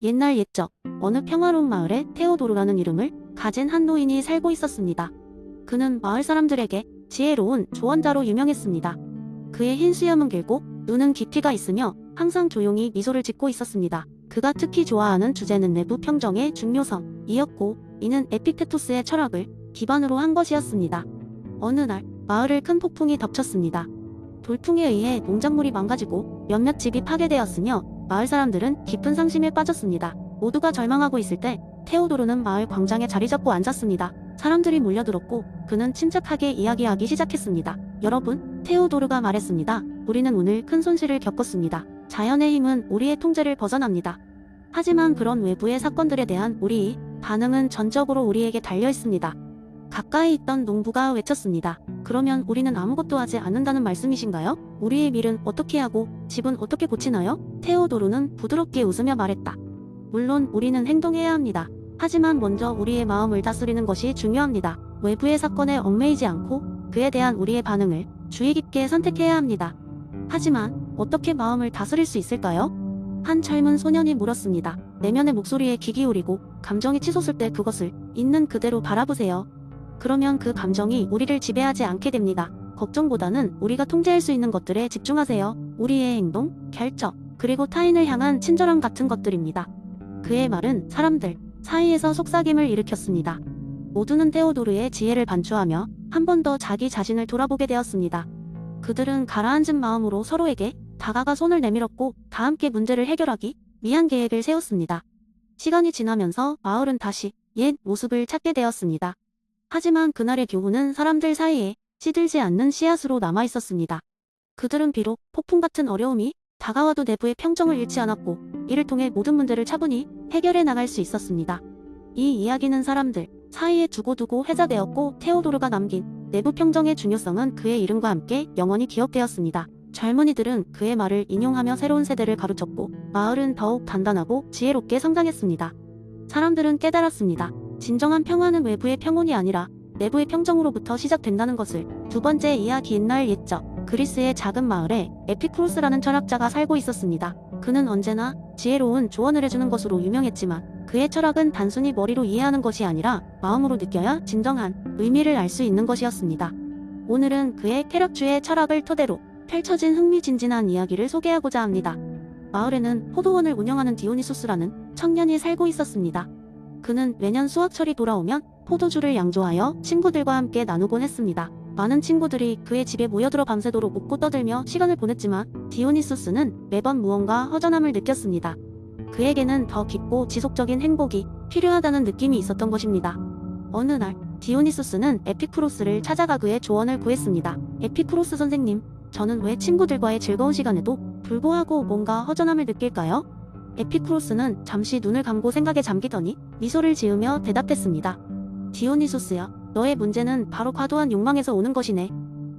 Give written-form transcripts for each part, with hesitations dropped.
옛날 옛적 어느 평화로운 마을에 테오도르라는 이름을 가진 한 노인이 살고 있었습니다. 그는 마을 사람들에게 지혜로운 조언자로 유명했습니다. 그의 흰 수염은 길고 눈은 깊이가 있으며 항상 조용히 미소를 짓고 있었습니다. 그가 특히 좋아하는 주제는 내부 평정의 중요성이었고, 이는 에픽테토스의 철학을 기반으로 한 것이었습니다. 어느 날 마을을 큰 폭풍이 덮쳤습니다. 돌풍에 의해 농작물이 망가지고 몇몇 집이 파괴되었으며 마을 사람들은 깊은 상심에 빠졌습니다. 모두가 절망하고 있을 때 테오도르는 마을 광장에 자리 잡고 앉았습니다. 사람들이 몰려들었고 그는 침착하게 이야기하기 시작했습니다. 여러분, 테오도르가 말했습니다. 우리는 오늘 큰 손실을 겪었습니다. 자연의 힘은 우리의 통제를 벗어납니다. 하지만 그런 외부의 사건들에 대한 우리의 반응은 전적으로 우리에게 달려 있습니다. 가까이 있던 농부가 외쳤습니다. 그러면 우리는 아무것도 하지 않는다는 말씀이신가요? 우리의 밀은 어떻게 하고 집은 어떻게 고치나요? 테오도르는 부드럽게 웃으며 말했다. 물론 우리는 행동해야 합니다. 하지만 먼저 우리의 마음을 다스리는 것이 중요합니다. 외부의 사건에 얽매이지 않고 그에 대한 우리의 반응을 주의 깊게 선택해야 합니다. 하지만 어떻게 마음을 다스릴 수 있을까요? 한 젊은 소년이 물었습니다. 내면의 목소리에 귀 기울이고 감정이 치솟을 때 그것을 있는 그대로 바라보세요. 그러면 그 감정이 우리를 지배하지 않게 됩니다. 걱정보다는 우리가 통제할 수 있는 것들에 집중하세요. 우리의 행동, 결정, 그리고 타인을 향한 친절함 같은 것들입니다. 그의 말은 사람들 사이에서 속삭임을 일으켰습니다. 모두는 테오도르의 지혜를 반추하며 한 번 더 자기 자신을 돌아보게 되었습니다. 그들은 가라앉은 마음으로 서로에게 다가가 손을 내밀었고 다 함께 문제를 해결하기 위한 계획을 세웠습니다. 시간이 지나면서 마을은 다시 옛 모습을 찾게 되었습니다. 하지만 그날의 교훈은 사람들 사이에 시들지 않는 씨앗으로 남아있었습니다. 그들은 비록 폭풍 같은 어려움이 다가와도 내부의 평정을 잃지 않았고 이를 통해 모든 문제를 차분히 해결해 나갈 수 있었습니다. 이 이야기는 사람들 사이에 두고두고 회자되었고 테오도르가 남긴 내부 평정의 중요성은 그의 이름과 함께 영원히 기억되었습니다. 젊은이들은 그의 말을 인용하며 새로운 세대를 가르쳤고 마을은 더욱 단단하고 지혜롭게 성장했습니다. 사람들은 깨달았습니다. 진정한 평화는 외부의 평온이 아니라 내부의 평정으로부터 시작된다는 것을. 두 번째 이야기. 옛날 옛적 그리스의 작은 마을에 에피쿠로스라는 철학자가 살고 있었습니다. 그는 언제나 지혜로운 조언을 해주는 것으로 유명했지만 그의 철학은 단순히 머리로 이해하는 것이 아니라 마음으로 느껴야 진정한 의미를 알 수 있는 것이었습니다. 오늘은 그의 쾌락주의 철학을 토대로 펼쳐진 흥미진진한 이야기를 소개하고자 합니다. 마을에는 포도원을 운영하는 디오니소스라는 청년이 살고 있었습니다. 그는 매년 수확철이 돌아오면 포도주를 양조하여 친구들과 함께 나누곤 했습니다. 많은 친구들이 그의 집에 모여들어 밤새도록 웃고 떠들며 시간을 보냈지만 디오니소스는 매번 무언가 허전함을 느꼈습니다. 그에게는 더 깊고 지속적인 행복이 필요하다는 느낌이 있었던 것입니다. 어느 날 디오니소스는 에피쿠로스를 찾아가 그의 조언을 구했습니다. 에피쿠로스 선생님, 저는 왜 친구들과의 즐거운 시간에도 불구하고 뭔가 허전함을 느낄까요? 에피쿠로스는 잠시 눈을 감고 생각에 잠기더니 미소를 지으며 대답했습니다. 디오니소스야, 너의 문제는 바로 과도한 욕망에서 오는 것이네.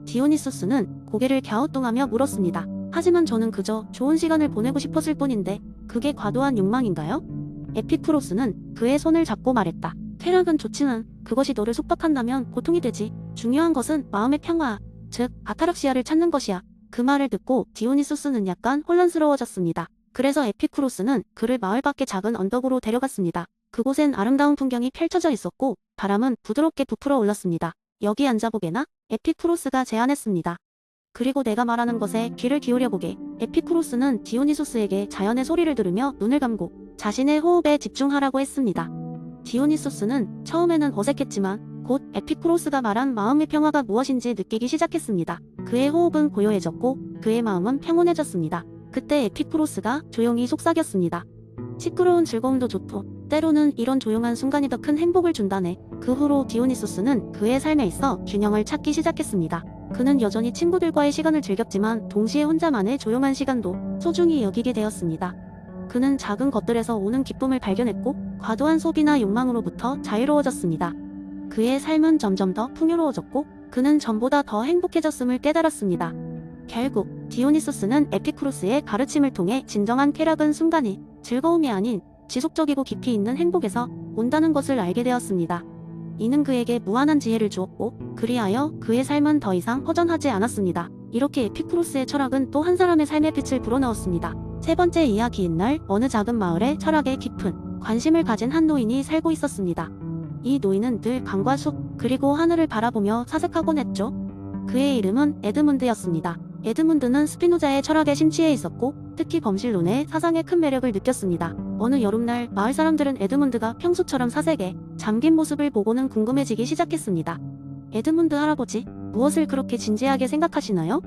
디오니소스는 고개를 갸우뚱하며 물었습니다. 하지만 저는 그저 좋은 시간을 보내고 싶었을 뿐인데 그게 과도한 욕망인가요? 에피쿠로스는 그의 손을 잡고 말했다. 쾌락은 좋지만 그것이 너를 속박한다면 고통이 되지. 중요한 것은 마음의 평화, 즉 아타락시아를 찾는 것이야. 그 말을 듣고 디오니소스는 약간 혼란스러워졌습니다. 그래서 에피쿠로스는 그를 마을 밖의 작은 언덕으로 데려갔습니다. 그곳엔 아름다운 풍경이 펼쳐져 있었고 바람은 부드럽게 부풀어 올랐습니다. 여기 앉아보게나? 에피쿠로스가 제안했습니다. 그리고 내가 말하는 것에 귀를 기울여보게. 에피쿠로스는 디오니소스에게 자연의 소리를 들으며 눈을 감고 자신의 호흡에 집중하라고 했습니다. 디오니소스는 처음에는 어색했지만 곧 에피쿠로스가 말한 마음의 평화가 무엇인지 느끼기 시작했습니다. 그의 호흡은 고요해졌고 그의 마음은 평온해졌습니다. 그때 에피쿠로스가 조용히 속삭였습니다. 시끄러운 즐거움도 좋고 때로는 이런 조용한 순간이 더 큰 행복을 준다네. 그 후로 디오니소스는 그의 삶에 있어 균형을 찾기 시작했습니다. 그는 여전히 친구들과의 시간을 즐겼지만 동시에 혼자만의 조용한 시간도 소중히 여기게 되었습니다. 그는 작은 것들에서 오는 기쁨을 발견했고 과도한 소비나 욕망으로부터 자유로워졌습니다. 그의 삶은 점점 더 풍요로워졌고 그는 전보다 더 행복해졌음을 깨달았습니다. 결국 디오니소스는 에피쿠로스의 가르침을 통해 진정한 쾌락은 순간의 즐거움이 아닌 지속적이고 깊이 있는 행복에서 온다는 것을 알게 되었습니다. 이는 그에게 무한한 지혜를 주었고 그리하여 그의 삶은 더 이상 허전하지 않았습니다. 이렇게 에피쿠로스의 철학은 또 한 사람의 삶의 빛을 불어넣었습니다. 세 번째 이야기인 날 어느 작은 마을에 철학에 깊은 관심을 가진 한 노인이 살고 있었습니다. 이 노인은 늘 강과 숲 그리고 하늘을 바라보며 사색하곤 했죠. 그의 이름은 에드문드였습니다. 에드문드는 스피노자의 철학에 심취해 있었고 특히 범실론의 사상에 큰 매력을 느꼈습니다. 어느 여름날 마을 사람들은 에드문드가 평소처럼 사색에 잠긴 모습을 보고는 궁금해지기 시작했습니다. 에드문드 할아버지, 무엇을 그렇게 진지하게 생각하시나요?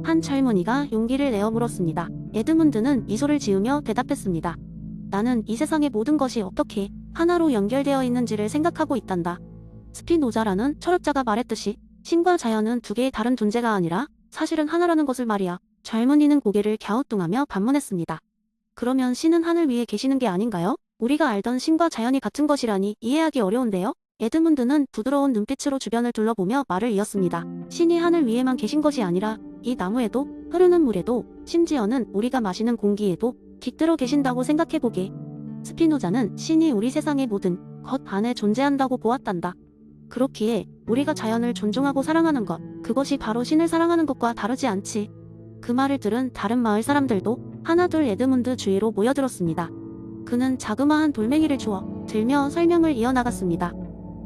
한 젊은이가 용기를 내어 물었습니다. 에드문드는 미소를 지으며 대답했습니다. 나는 이 세상의 모든 것이 어떻게 하나로 연결되어 있는지를 생각하고 있단다. 스피노자라는 철학자가 말했듯이 신과 자연은 두 개의 다른 존재가 아니라 사실은 하나라는 것을 말이야. 젊은이는 고개를 갸우뚱하며 반문했습니다. 그러면 신은 하늘 위에 계시는 게 아닌가요? 우리가 알던 신과 자연이 같은 것이라니 이해하기 어려운데요? 에드문드는 부드러운 눈빛으로 주변을 둘러보며 말을 이었습니다. 신이 하늘 위에만 계신 것이 아니라 이 나무에도 흐르는 물에도 심지어는 우리가 마시는 공기에도 깃들어 계신다고 생각해보게. 스피노자는 신이 우리 세상의 모든 것 안에 존재한다고 보았단다. 그렇기에 우리가 자연을 존중하고 사랑하는 것, 그것이 바로 신을 사랑하는 것과 다르지 않지. 그 말을 들은 다른 마을 사람들도 하나둘 에드문드 주위로 모여들었습니다. 그는 자그마한 돌멩이를 주워 들며 설명을 이어나갔습니다.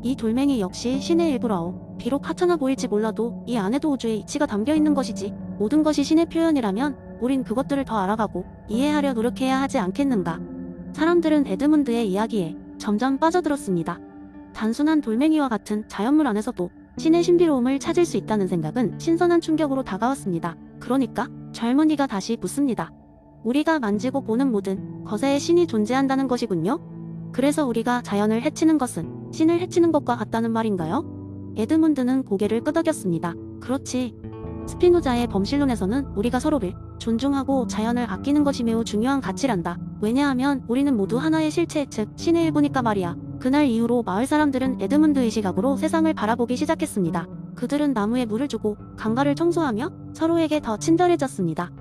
이 돌멩이 역시 신의 일부라오. 비록 하찮아 보일지 몰라도 이 안에도 우주의 이치가 담겨 있는 것이지. 모든 것이 신의 표현이라면 우린 그것들을 더 알아가고 이해하려 노력해야 하지 않겠는가. 사람들은 에드문드의 이야기에 점점 빠져들었습니다. 단순한 돌멩이와 같은 자연물 안에서도 신의 신비로움을 찾을 수 있다는 생각은 신선한 충격으로 다가왔습니다. 그러니까 젊은이가 다시 묻습니다. 우리가 만지고 보는 모든 것에 신이 존재한다는 것이군요? 그래서 우리가 자연을 해치는 것은 신을 해치는 것과 같다는 말인가요? 에드문드는 고개를 끄덕였습니다. 그렇지. 스피노자의 범실론에서는 우리가 서로를 존중하고 자연을 아끼는 것이 매우 중요한 가치란다. 왜냐하면 우리는 모두 하나의 실체, 즉 신의 일부니까 말이야. 그날 이후로 마을 사람들은 에드문드의 시각으로 세상을 바라보기 시작했습니다. 그들은 나무에 물을 주고 강가를 청소하며 서로에게 더 친절해졌습니다.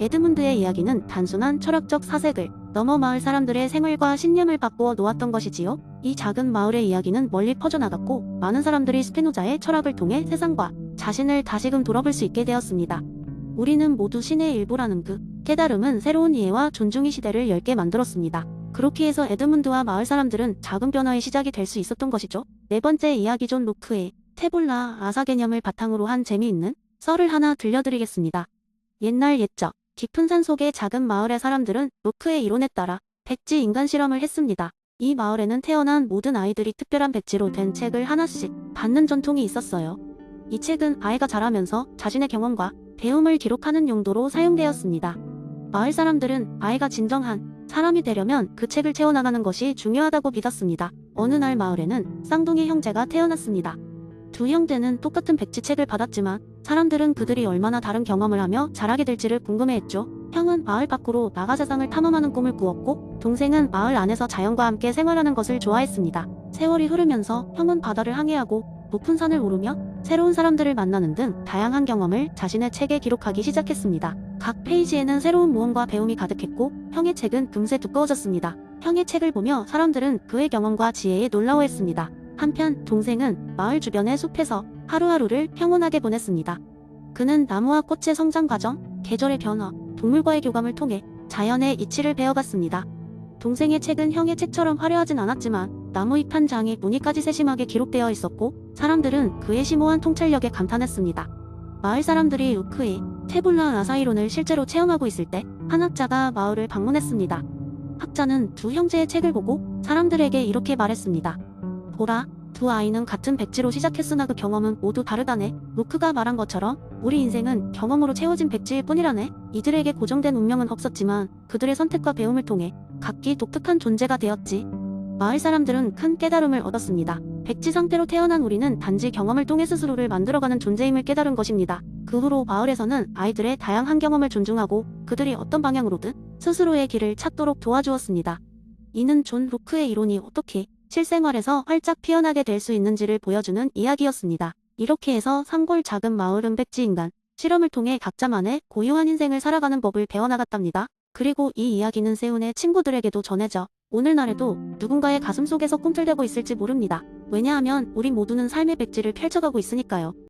에드문드의 이야기는 단순한 철학적 사색을 넘어 마을 사람들의 생활과 신념을 바꾸어 놓았던 것이지요. 이 작은 마을의 이야기는 멀리 퍼져나갔고 많은 사람들이 스피노자의 철학을 통해 세상과 자신을 다시금 돌아볼 수 있게 되었습니다. 우리는 모두 신의 일부라는 그 깨달음은 새로운 이해와 존중의 시대를 열게 만들었습니다. 그렇게 해서 에드문드와 마을 사람들은 작은 변화의 시작이 될 수 있었던 것이죠. 네 번째 이야기 존 로크의 태블라 아사 개념을 바탕으로 한 재미있는 썰을 하나 들려드리겠습니다. 옛날 옛적 깊은 산 속의 작은 마을의 사람들은 로크의 이론에 따라 백지 인간 실험을 했습니다. 이 마을에는 태어난 모든 아이들이 특별한 백지로 된 책을 하나씩 받는 전통이 있었어요. 이 책은 아이가 자라면서 자신의 경험과 배움을 기록하는 용도로 사용되었습니다. 마을 사람들은 아이가 진정한 사람이 되려면 그 책을 채워나가는 것이 중요하다고 믿었습니다. 어느 날 마을에는 쌍둥이 형제가 태어났습니다. 두 형제는 똑같은 백지책을 받았지만 사람들은 그들이 얼마나 다른 경험을 하며 자라게 될지를 궁금해했죠. 형은 마을 밖으로 나가 세상을 탐험하는 꿈을 꾸었고 동생은 마을 안에서 자연과 함께 생활하는 것을 좋아했습니다. 세월이 흐르면서 형은 바다를 항해하고 높은 산을 오르며 새로운 사람들을 만나는 등 다양한 경험을 자신의 책에 기록하기 시작했습니다. 각 페이지에는 새로운 모험과 배움이 가득했고 형의 책은 금세 두꺼워졌습니다. 형의 책을 보며 사람들은 그의 경험과 지혜에 놀라워했습니다. 한편 동생은 마을 주변의 숲에서 하루하루를 평온하게 보냈습니다. 그는 나무와 꽃의 성장 과정, 계절의 변화, 동물과의 교감을 통해 자연의 이치를 배워갔습니다. 동생의 책은 형의 책처럼 화려하진 않았지만 나무 잎 한 장에 무늬까지 세심하게 기록되어 있었고 사람들은 그의 심오한 통찰력에 감탄했습니다. 마을 사람들이 루크의 태블라 라사이론을 실제로 체험하고 있을 때 한 학자가 마을을 방문했습니다. 학자는 두 형제의 책을 보고 사람들에게 이렇게 말했습니다. 보라, 두 아이는 같은 백지로 시작했으나 그 경험은 모두 다르다네. 루크가 말한 것처럼 우리 인생은 경험으로 채워진 백지일 뿐이라네. 이들에게 고정된 운명은 없었지만 그들의 선택과 배움을 통해 각기 독특한 존재가 되었지. 마을 사람들은 큰 깨달음을 얻었습니다. 백지 상태로 태어난 우리는 단지 경험을 통해 스스로를 만들어가는 존재임을 깨달은 것입니다. 그 후로 마을에서는 아이들의 다양한 경험을 존중하고 그들이 어떤 방향으로든 스스로의 길을 찾도록 도와주었습니다. 이는 존 로크의 이론이 어떻게 실생활에서 활짝 피어나게 될 수 있는지를 보여주는 이야기였습니다. 이렇게 해서 산골 작은 마을 은백지 인간 실험을 통해 각자만의 고유한 인생을 살아가는 법을 배워나갔답니다. 그리고 이 이야기는 세운의 친구들에게도 전해져 오늘날에도 누군가의 가슴속에서 꿈틀대고 있을지 모릅니다. 왜냐하면 우리 모두는 삶의 백지를 펼쳐가고 있으니까요.